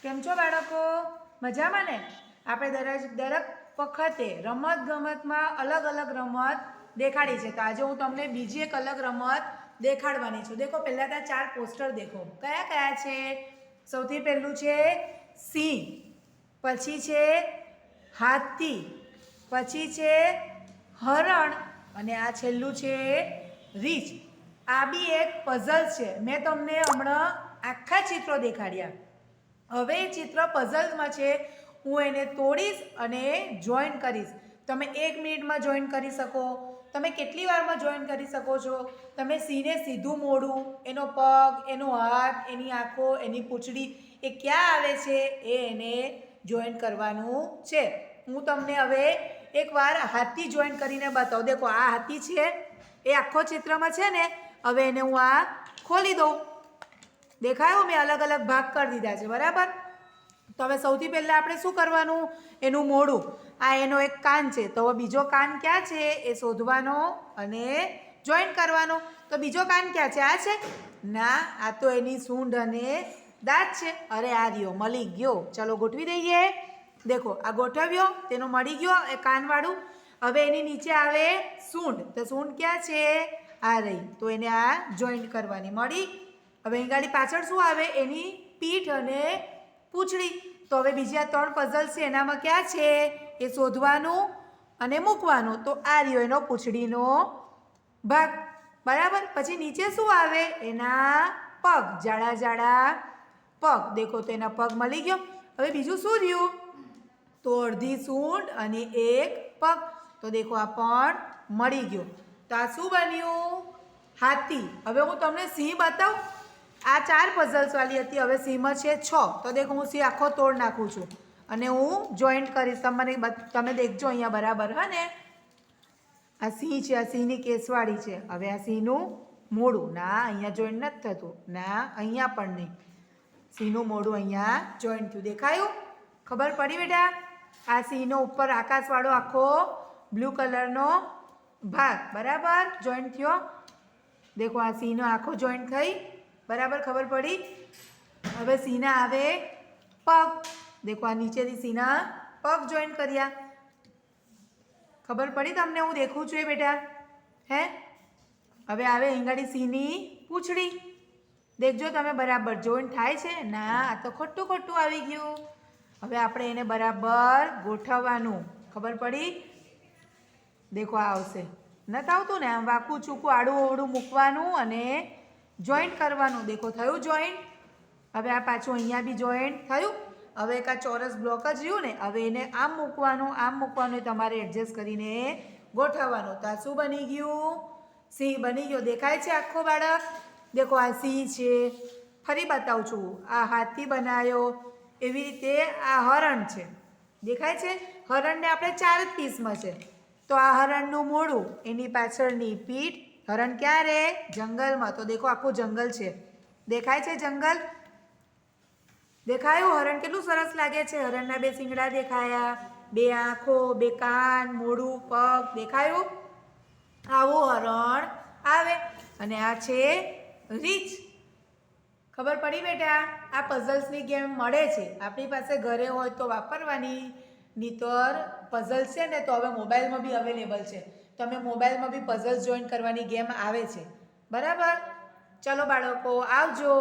કેમ છો બાળકો? મજામાં ને? આપણે દરેક વખતે રમત-ગમતમાં અલગ અલગ રમત દેખાડી છે. તો આજે હું તમને બીજી એક અલગ રમત દેખાડવાની છું. દેખો, પહેલા ત્યાં 4 પોસ્ટર દેખો. કયા કયા છે? સૌથી પહેલું છે સિંહ, પછી છે હાથી, પછી છે હરણ અને આ છેલ્લું છે રીંછ. આ બી એક પઝલ છે. મેં તમને હમણાં આખા ચિત્રો દેખાડ્યા. હવે એ ચિત્ર પઝલમાં છે. હું એને તોડીશ અને જોઈન કરીશ. તમે 1 મિનિટમાં જોઈન કરી શકો. તમે કેટલી વારમાં જોઈન કરી શકો છો? તમે સિંહને સીધું મોઢું, એનો પગ, એનો હાથ, એની આંખો, એની પૂંછડી એ ક્યાં આવે છે એ એને જોઈન કરવાનું છે. હું તમને હવે એકવાર હાથી જોઈન કરીને બતાવું. દેખો, આ હાથી છે, એ આખો ચિત્રમાં છે ને. હવે એને હું આ ખોલી દઉં. દેખાયું? મેં અલગ અલગ ભાગ કરી દીધા છે, બરાબર? તો હવે સૌથી પહેલાં આપણે શું કરવાનું? એનું મોઢું. આ એનો એક કાન છે, તો હવે બીજો કાન ક્યાં છે એ શોધવાનો અને જોઈન કરવાનો. તો બીજો કાન ક્યાં છે? આ છે? ના, આ તો એની સૂંઢ અને દાંત છે. અરે આ રહ્યો, મળી ગયો. ચલો ગોઠવી દઈએ. દેખો, આ ગોઠવ્યો, તેનો મળી ગયો એ કાનવાળું. હવે એની નીચે આવે સૂંઢ. તો સૂંઢ ક્યાં છે? આ રહી. તો એને આ જોઈન્ટ કરવાની. મળી. હવે અહીં ગાડી પાછળ શું આવે? એની પીઠ અને પૂંછડી. તો હવે બીજા 3 પઝલ છે, એનામાં ક્યાં છે એ શોધવાનું અને મૂકવાનું. તો આ રહ્યો એનો પૂંછડીનો ભાગ, બરાબર? પછી નીચે શું આવે? એના પગ, જાડા જાડા પગ. દેખો, તો એના પગ મળી ગયો. હવે બીજું શું રહ્યું? તો અડધી સૂંઢ અને એક પગ. તો દેખો, આ પણ મળી ગયો. તો આ શું બન્યું? હાથી. હવે હું તમને સિંહ બતાવું. આ 4 પઝલ્સ વાળી હતી. હવે સિંહમાં છે 6. તો દેખો, હું સિંહ આખો તોડ નાખું છું અને હું જોઈન્ટ કરીશ. તમે દેખજો અહીંયા બરાબર. હા ને? આ સિંહ છે, આ સિંહની કેસવાળી છે. હવે આ સિંહનું મોઢું. ના, અહીંયા જોઈન્ટ નથી થતું. ના, અહીંયા પણ નહીં. સિંહનું મોઢું અહીંયા જોઈન્ટ થયું. દેખાયું? ખબર પડી બેટા? આ સિંહનો ઉપર આકાશવાળો આખો બ્લુ કલરનો ભાગ, બરાબર? જોઈન્ટ થયો. દેખો, આ સિંહનો આખો જોઈન્ટ થઈ. બરાબર? ખબર પડી? હવે સિંહના આવે પગ. દેખો, આ નીચેથી સિંહના પગ જોઈન્ટ કર્યા. ખબર પડી તમને? હું દેખું છું એ બેટા. હે? હવે આવે ઈંગાડી સિંહની પૂંછડી. દેખજો તમે, બરાબર જોઈન્ટ થાય છે? ના, આ તો ખોટું ખોટું આવી ગયું. હવે આપણે એને બરાબર ગોઠવવાનું. ખબર પડી? દેખો, આ આવશે. નથી આવતું ને? આમ વાકું ચૂકું આડું અવડું મૂકવાનું અને જોઈન્ટ કરવાનું. દેખો, થયું જોઈન્ટ. હવે આ પાછું અહીંયા બી જોઈન્ટ થયું. હવે એક આ ચોરસ બ્લોક જ રહ્યું ને. હવે એને આમ મૂકવાનું, આમ મૂકવાનું. એ તમારે એડજસ્ટ કરીને ગોઠવવાનું. તો આ શું બની ગયું? સિંહ બની ગયો. દેખાય છે આખો બાળક? દેખો, આ સિંહ છે. ફરી બતાવું છું. આ હાથી બનાવ્યો. એવી રીતે આ હરણ છે. દેખાય છે? હરણને આપણે 4 જ પીસમાં છે. તો આ હરણનું મોઢું, એની પાછળની પીઠ. હરણ ક્યાં રહે? જંગલમાં. તો દેખો, આખું જંગલ છે. દેખાય છે જંગલ? દેખાયું? હરણ કેટલું સરસ લાગે છે. હરણના 2 શીંગડા દેખાયા, 2 આંખો, 2 કાન, મોઢું, પગ. દેખાયું? આવું હરણ આવે. અને આ છે રીંછ. ખબર પડી બેટા? આ પઝલ્સની ગેમ મળે છે. આપણી પાસે ઘરે હોય તો વાપરવાની. નહીંતર પઝલ છે ને, તો હવે મોબાઈલમાં બી અવેલેબલ છે. તમે મોબાઈલમાં બી પઝલ્સ જોઈન કરવાની ગેમ આવે છે. બરાબર? ચલો બાળકો, આવજો.